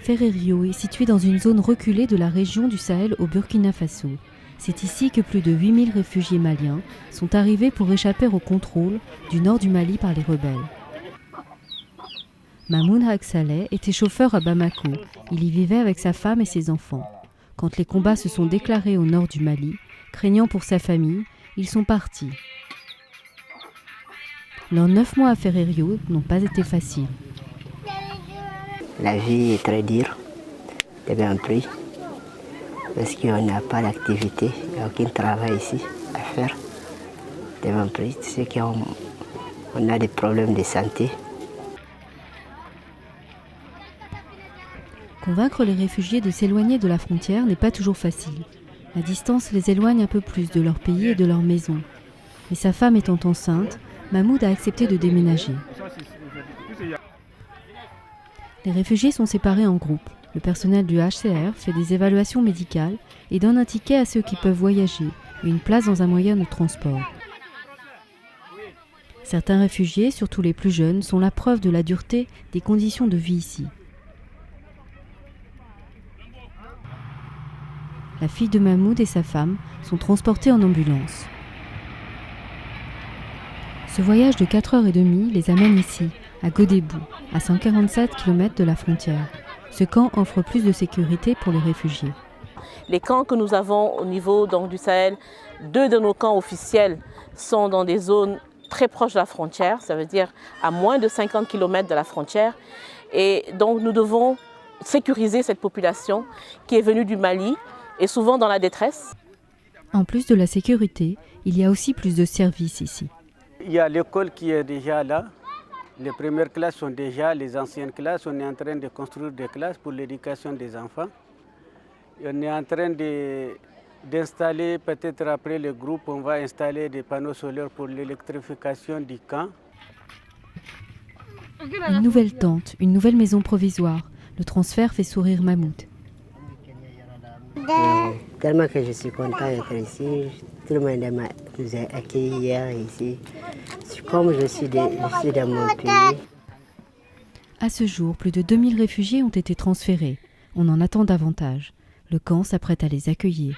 Ferrerio est situé dans une zone reculée de la région du Sahel au Burkina Faso. C'est ici que plus de 8000 réfugiés maliens sont arrivés pour échapper au contrôle du nord du Mali par les rebelles. Mamoun Haq Saleh était chauffeur à Bamako. Il y vivait avec sa femme et ses enfants. Quand les combats se sont déclarés au nord du Mali, craignant pour sa famille, ils sont partis. Leurs 9 mois à Ferrerio n'ont pas été faciles. La vie est très dure, c'est bien pris, parce qu'on n'a pas d'activité, il n'y a aucun travail ici à faire. C'est bien pris, c'est qu'on a des problèmes de santé. Convaincre les réfugiés de s'éloigner de la frontière n'est pas toujours facile. La distance les éloigne un peu plus de leur pays et de leur maison. Mais sa femme étant enceinte, Mahmoud a accepté de déménager. Les réfugiés sont séparés en groupes. Le personnel du HCR fait des évaluations médicales et donne un ticket à ceux qui peuvent voyager et une place dans un moyen de transport. Certains réfugiés, surtout les plus jeunes, sont la preuve de la dureté des conditions de vie ici. La fille de Mahmoud et sa femme sont transportées en ambulance. Ce voyage de 4h30 les amène ici, à Godébou, à 147 km de la frontière. Ce camp offre plus de sécurité pour les réfugiés. Les camps que nous avons au niveau du Sahel, 2 de nos camps officiels sont dans des zones très proches de la frontière, ça veut dire à moins de 50 km de la frontière. Et donc nous devons sécuriser cette population qui est venue du Mali et souvent dans la détresse. En plus de la sécurité, il y a aussi plus de services ici. Il y a l'école qui est déjà là. Les premières classes sont déjà les anciennes classes. On est en train de construire des classes pour l'éducation des enfants. Et on est en train d'installer, peut-être après le groupe, on va installer des panneaux solaires pour l'électrification du camp. Une nouvelle tente, une nouvelle maison provisoire. Le transfert fait sourire Mahmoud. Tellement que je suis content d'être ici, tout le monde nous a accueillis hier ici. Comme je suis dans mon pays. À ce jour, plus de 2000 réfugiés ont été transférés. On en attend davantage. Le camp s'apprête à les accueillir.